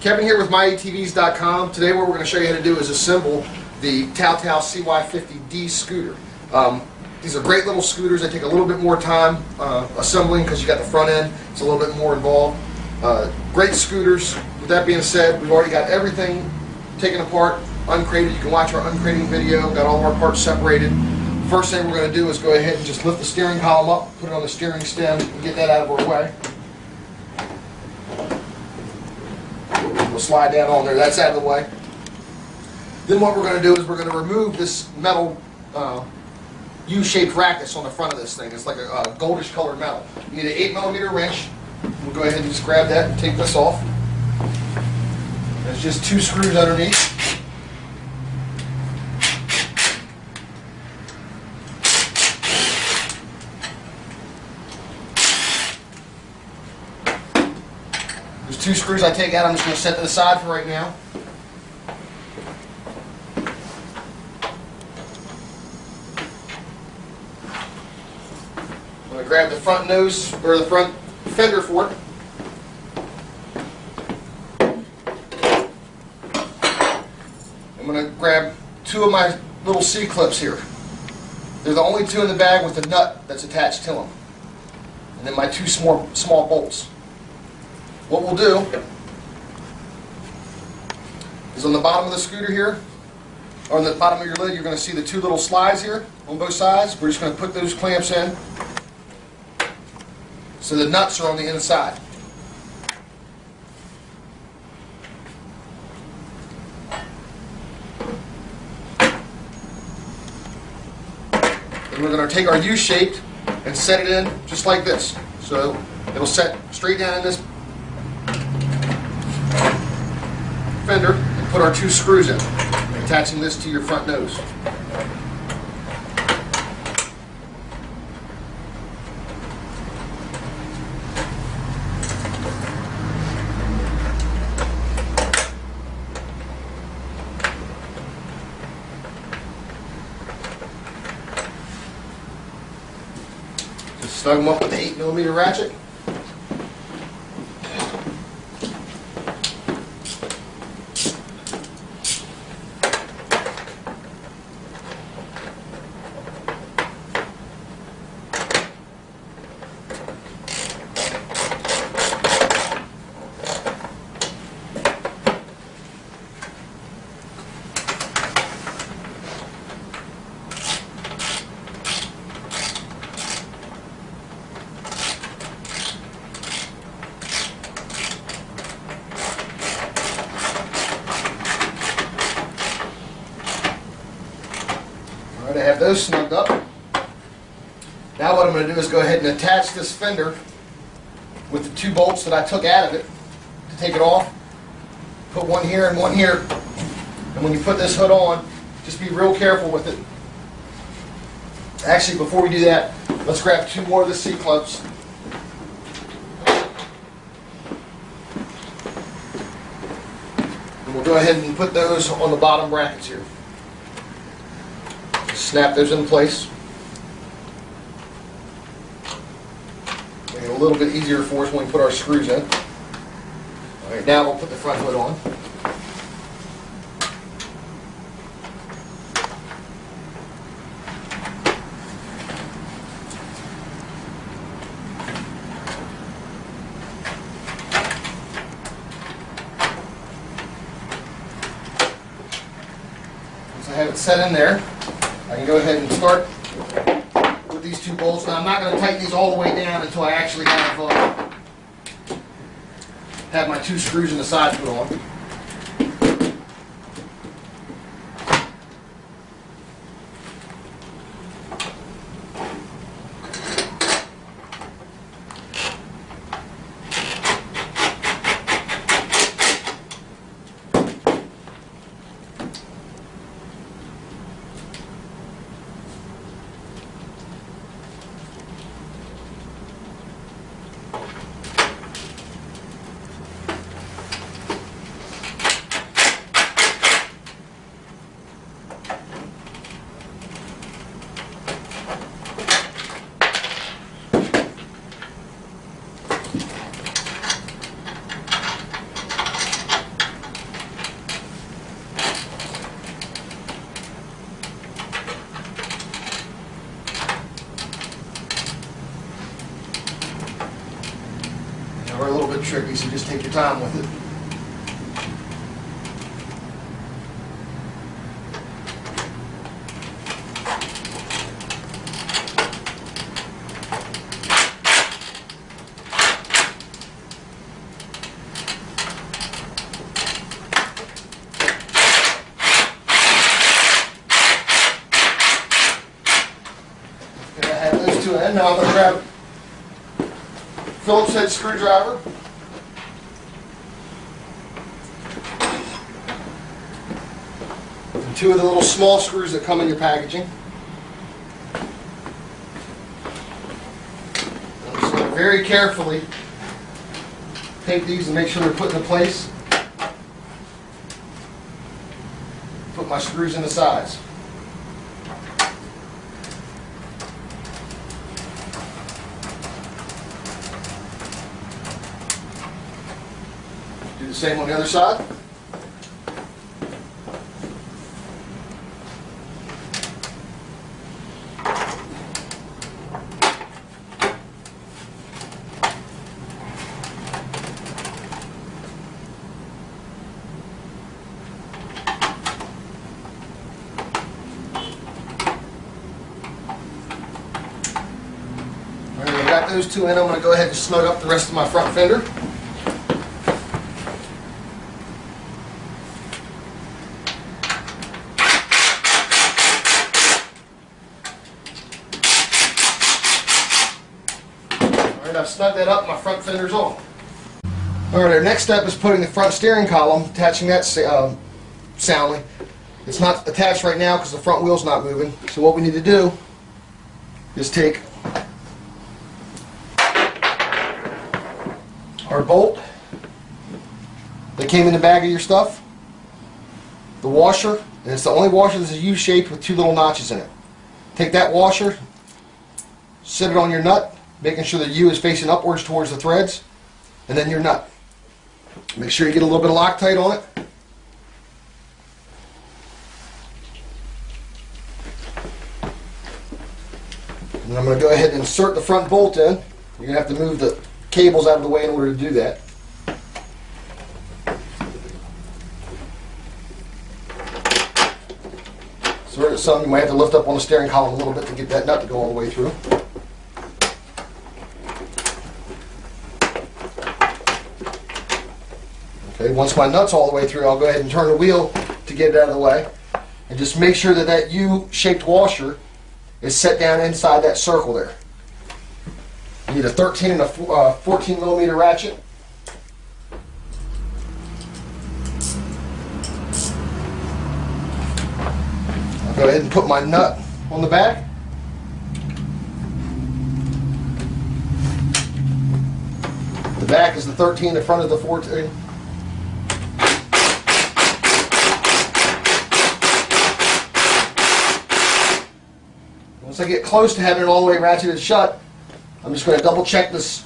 Kevin here with myatvs.com. Today what we're going to show you how to do is assemble the TAO CY50D scooter. These are great little scooters. They take a little bit more time assembling because you got the front end. It's a little bit more involved. Great scooters. With that being said, we've already got everything taken apart, uncrated. You can watch our uncrating video. Got all of our parts separated. First thing we're going to do is go ahead and just lift the steering column up, put it on the steering stem, and get that out of our way. We'll slide down on there. That's out of the way. Then what we're going to do is we're going to remove this metal U-shaped rack that's on the front of this thing. It's like a goldish colored metal. You need an 8mm wrench. We'll go ahead and just grab that and take this off. There's just 2 screws underneath. There's 2 screws I take out. I'm just going to set to the side for right now. I'm going to grab the front nose, or the front fender for it. I'm going to grab 2 of my little C-clips here. They're the only 2 in the bag with the nut that's attached to them. And then my 2 small bolts. What we'll do is on the bottom of the scooter here, or on the bottom of your lid, you're going to see the 2 little slides here on both sides. We're just going to put those clamps in so the nuts are on the inside. Then we're going to take our U-shaped and set it in just like this. So it'll set straight down in this fender, and put our 2 screws in, attaching this to your front nose. Just snug them up with the 8mm ratchet. I have those snugged up. Now what I'm going to do is go ahead and attach this fender with the 2 bolts that I took out of it to take it off. Put one here and one here. And when you put this hood on, just be real careful with it. Actually, before we do that, let's grab 2 more of the C-clips. And we'll go ahead and put those on the bottom brackets here. Snap those in place. Make it a little bit easier for us when we put our screws in. Alright, now we'll put the front hood on. Once I have it set in there, I can go ahead and start with these 2 bolts. Now I'm not going to tighten these all the way down until I actually have my 2 screws in the side put on. tricky, so just take your time with it. Okay, I have those two in. Now I'm going to grab Phillips head screwdriver. And two of the little small screws that come in your packaging. I'm just going to very carefully take these and make sure they're put into place. Put my screws in the sides. Do the same on the other side. Alright, I've got those two in. I'm going to go ahead and snug up the rest of my front fender. I've snugged that up, my front fender's on. Alright, our next step is putting the front steering column, attaching that soundly. It's not attached right now because the front wheel's not moving. So what we need to do is take our bolt that came in the bag of your stuff, the washer, and it's the only washer that's a U-shaped with two little notches in it. Take that washer, set it on your nut, making sure the U is facing upwards towards the threads, and then your nut. Make sure you get a little bit of Loctite on it. And then I'm going to go ahead and insert the front bolt in. You're going to have to move the cables out of the way in order to do that. Insert it some. You might have to lift up on the steering column a little bit to get that nut to go all the way through. Okay, once my nut's all the way through, I'll go ahead and turn the wheel to get it out of the way. And just make sure that that U-shaped washer is set down inside that circle there. You need a 13 and a 14 millimeter ratchet. I'll go ahead and put my nut on the back. The back is the 13, the front is the 14. Once I get close to having it all the way ratcheted shut, I'm just going to double check this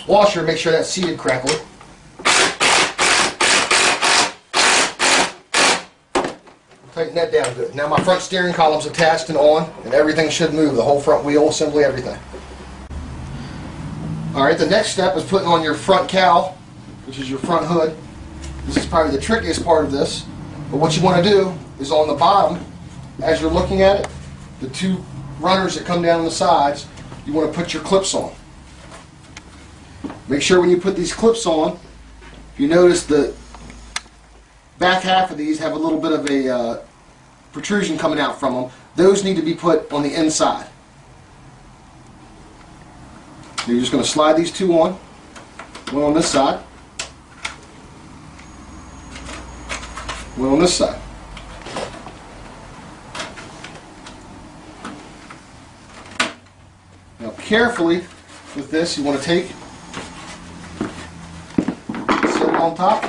washer, make sure that's seated correctly. Tighten that down good. Now my front steering column's attached and on, and everything should move, the whole front wheel, assembly, everything. Alright, the next step is putting on your front cowl, which is your front hood. This is probably the trickiest part of this, but what you want to do is on the bottom, as you're looking at it, the two runners that come down on the sides, you want to put your clips on. Make sure when you put these clips on, if you notice the back half of these have a little bit of a protrusion coming out from them, those need to be put on the inside. So you're just going to slide these two on, one on this side, one on this side. Now carefully with this, you want to take, set it on top,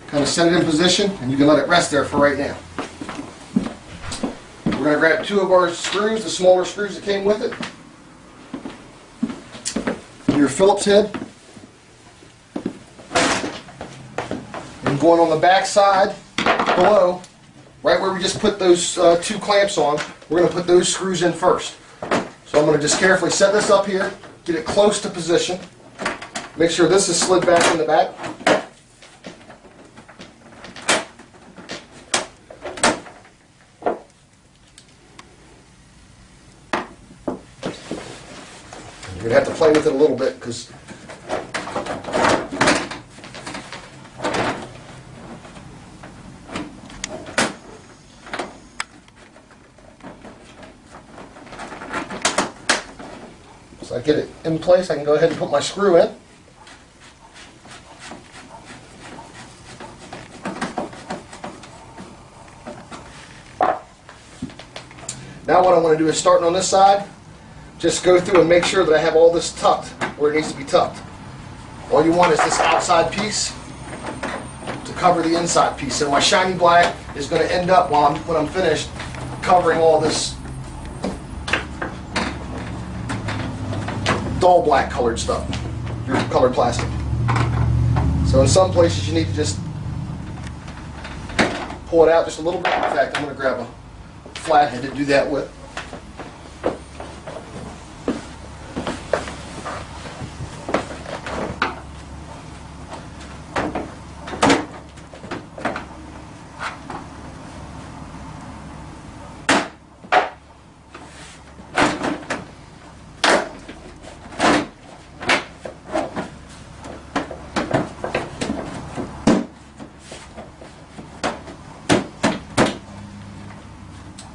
kind of set it in position, and you can let it rest there for right now. We're going to grab two of our screws, the smaller screws that came with it, your Phillips head, and going on the back side below, right where we just put those two clamps on, we're going to put those screws in first. So I'm going to just carefully set this up here, get it close to position. Make sure this is slid back in the back. You're going to have to play with it a little bit because so I get it in place. I can go ahead and put my screw in. Now what I want to do is, starting on this side, just go through and make sure that I have all this tucked where it needs to be tucked. All you want is this outside piece to cover the inside piece. So my shiny black is going to end up, when I'm finished, covering all this dull black colored stuff, your colored plastic. So in some places you need to just pull it out just a little bit. In fact, I'm going to grab a flathead to do that with.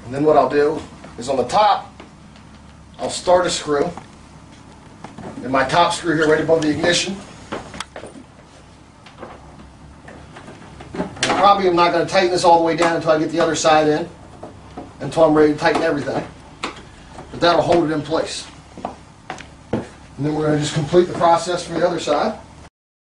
And then what I'll do is, on the top, I'll start a screw, and my top screw here right above the ignition. And probably I'm not going to tighten this all the way down until I get the other side in, until I'm ready to tighten everything. But that'll hold it in place. And then we're going to just complete the process for the other side.